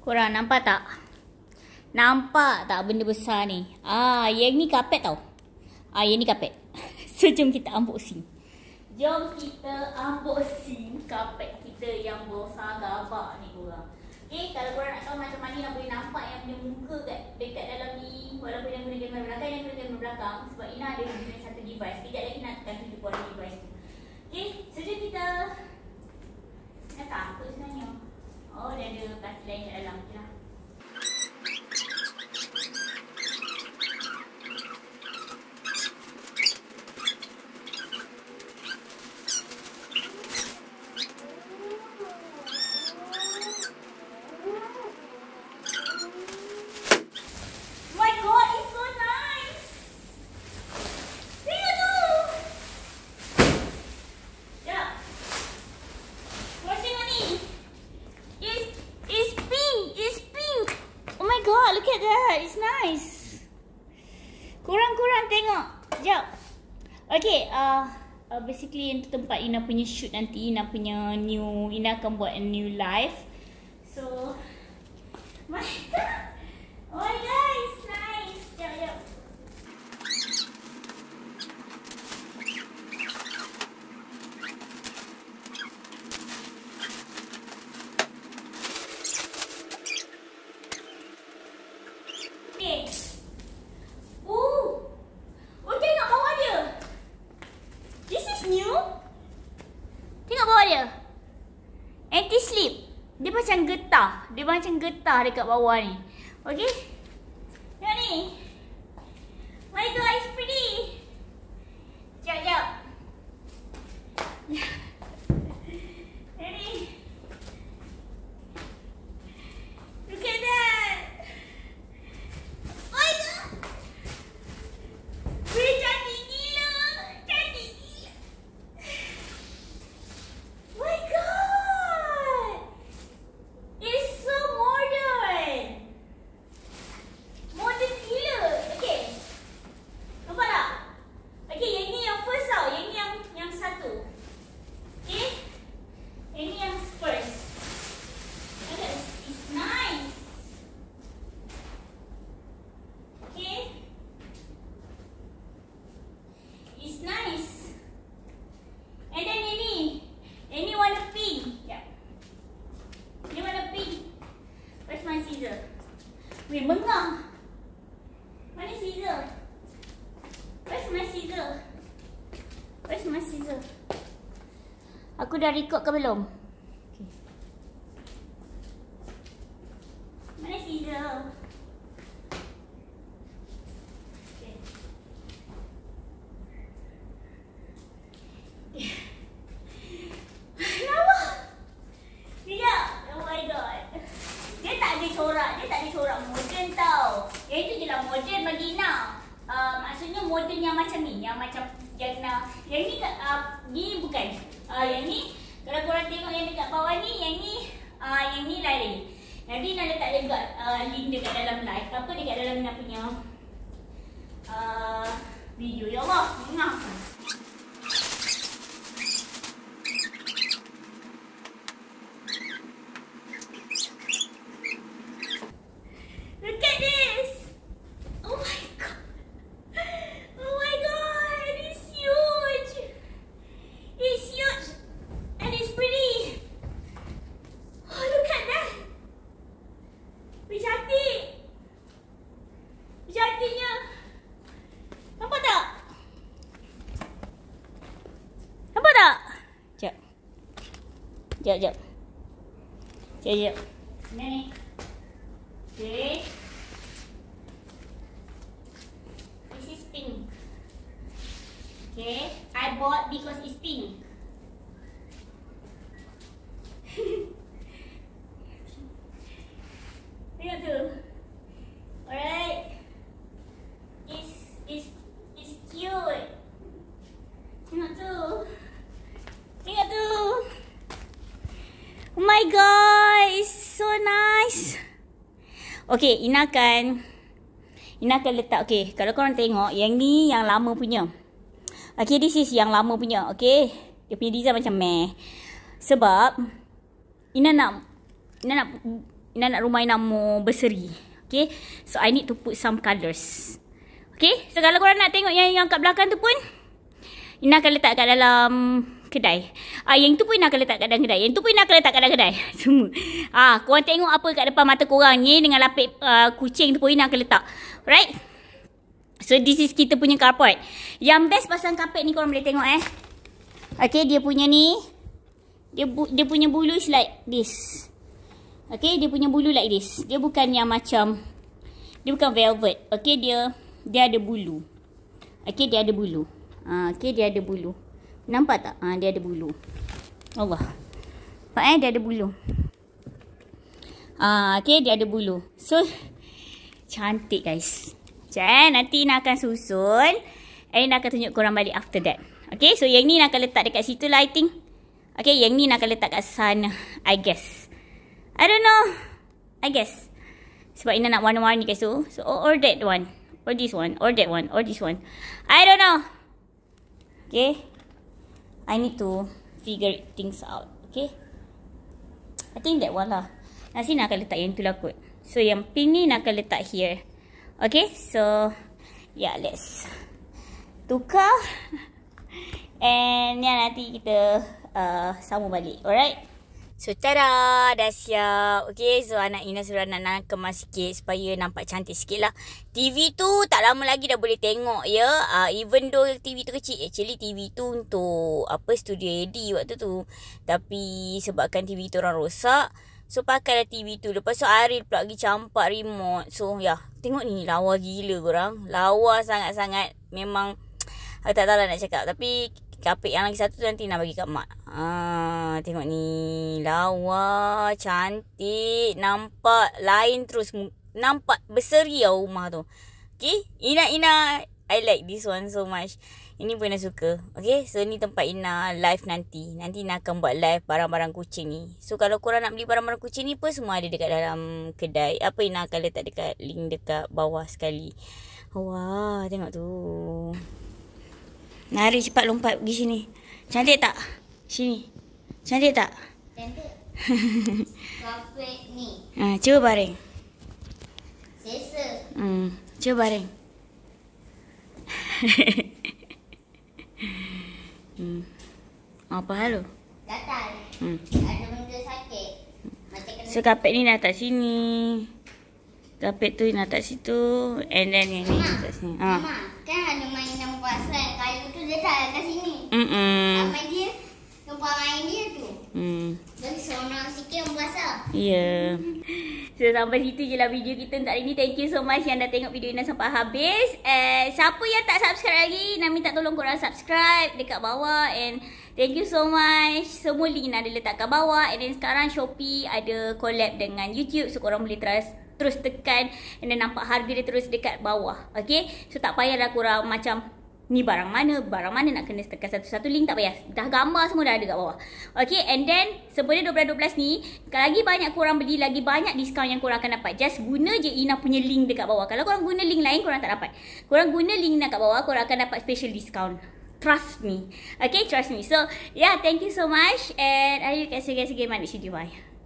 Korang nampak tak? Nampak tak benda besar ni? Yang ni kapet tau. Yang ni kapet. So, jom kita unboxing. Jom kita unboxing kapet kita yang besar gabak ni korang. Okay, kalau korang nak tahu macam mana nak boleh nampak yang punya muka dekat dalam ni, walaupun yang guna kamera belakang, yang guna kamera belakang, sebab Ina ada guna satu device. Kejap lagi nak tekan tunjuk korang device tu. Okay, so jom kita nak apa sebenarnya? Oh, dia ada plastik lain kat dalam. Okay lah. Look at that, it's nice. Kurang tengok. Sekejap. Okay, basically itu tempat Ina punya shoot nanti. Ina akan buat a new live. So, my god. Oh my god, it's nice. Sekejap. Tengok bawah dia. This is new. Tengok bawah dia. Anti-slip. Dia macam getah. Dekat bawah ni. Okay. Tengok ni. My god, it's pretty. Sekejap. Ready. Look at that. Oh my god. Weh, cantik gila. Oh my god. It's so modern. Modern gila. Okay. Nampak tak? Okay, yang ni yang first tau. Yang ni yang satu. Okay. Yang ni yang first. Okay, it's nice. Okay. It's nice. And then ini warna pink. Ya. Ini warna pink. Where's my scissor? Weh, mengah. Mana scissor? Where's my scissor? Aku dah record ke belum? Okay. Mana scissor? Dia tak ada corak moden tau. Yang itu je lah moden bagi Ina. Maksudnya moden yang macam ni. Yang macam Jana. Yang ni ni bukan. Yang ni kalau korang tengok yang dekat bawah ni, yang ni lain. Nanti Ina letak dekat link dekat dalam live. Apa dekat dalam Ina punya video. Ya Allah, mengah. Sekejap. Ni. Okay. This is pink. Okay. I bought because it's pink. Tengok tu. Alright. It's cute. Tengok tu. Oh my god, it's so nice. Okay, Ina akan letak. Okay, kalau korang tengok, yang ni yang lama punya. Okay, this is yang lama punya. Okay, dia punya design macam meh. Sebab Ina nak Ina nak rumah Ina more berseri. Okay. So I need to put some colours. Okay. So kalau korang nak tengok yang kat belakang tu pun, Ina akan letak kat dalam kedai. Yang tu pun Ina akan letak kat dalam kedai. Yang tu pun Ina akan letak kat dalam kedai. Semua. Korang tengok apa kat depan mata korang ni dengan lapik kucing tu pun Ina akan letak. Right? So this is kita punya carport. Yang best pasang karpet ni korang boleh tengok Okay, dia punya ni, dia punya bulu is like this. Okay, dia punya bulu like this. Dia bukan yang macam, dia bukan velvet. Okay, dia ada bulu. Okay, dia ada bulu. Okay, dia ada bulu. Nampak tak? Dia ada bulu. Allah. Nampak dia ada bulu. Okay, dia ada bulu. So, cantik guys. Nanti Ina akan susun. Ina akan tunjuk korang balik after that. Okay, so yang ni Ina akan letak dekat situ lah I think. Okay, yang ni Ina akan letak kat sana. I guess. I don't know. I guess. Sebab Ina nak warna-warni guys tu. So, or that one. Or this one. Or that one. Or this one. I don't know. Okay. I need to figure things out. Okay. I think that one lah. Nanti Ina akan letak yang tu lah kot. So, yang pink ni Ina akan letak here. Okay. So, yeah, let's tukar. And nanti kita sambung balik. Alright. So tada, dah siap. Okay, so anak Ina suruh anak kemas sikit supaya nampak cantik sikit lah. TV tu tak lama lagi dah boleh tengok ya. Even though TV tu kecil, actually TV tu untuk studio AD waktu tu. Tapi sebabkan TV tu orang rosak, so pakailah TV tu. Lepas tu Ariel pula pergi campak remote. So tengok ni, lawa gila korang. Lawa sangat-sangat. Memang aku tak tahu lah nak cakap. Tapi kapek yang lagi satu tu nanti nak bagi kat mak. Tengok ni. Lawa. Cantik. Nampak lain terus. Nampak berseri lah rumah tu. Okay. Ina. I like this one so much. Ini pun Ina suka. Okay. So ni tempat Ina live nanti. Nanti Ina akan buat live barang-barang kucing ni. So kalau korang nak beli barang-barang kucing ni pun semua ada dekat dalam kedai. Apa Ina akan letak dekat link dekat bawah sekali. Wah. Tengok tu. Nari cepat lompat pergi sini. Cantik tak? Sini. Cantik tak? Cantik. Kapek ni. Cuba baring. Sesa. Cuba baring. Apa hal tu? Gatal. Ada benda sakit. Macam kena. So kapek ni nak letak sini. Kapek tu nak letak situ. And then yang ni letak sini. Mama, kan ada mainan pasal kayu tu dia tak kat sini. Apa dia? Tempat main dia tu. Jadi seronok sikit orang puasa. Ya. So sampai situ je lah video kita untuk hari ni. Thank you so much yang dah tengok video Ina sampai habis. Siapa yang tak subscribe lagi, Ina minta tolong korang subscribe dekat bawah. And thank you so much. Semua link Ina ada letak kat bawah. And then sekarang Shopee ada collab dengan YouTube. So korang boleh terus tekan. And then nampak harga dia terus dekat bawah. Okay. So tak payahlah korang macam ni barang mana nak kena tekan satu-satu link, tak payah. Dah gambar semua dah ada kat bawah. Okay, and then sempena 12.12 ni, lagi banyak korang beli, lagi banyak diskaun yang korang akan dapat. Just guna je Ina punya link dekat bawah. Kalau korang guna link lain, korang tak dapat. Korang guna link Ina kat bawah, korang akan dapat special discount. Trust me. Okay, trust me. So, thank you so much. And I will catch you guys again in my next video. Bye.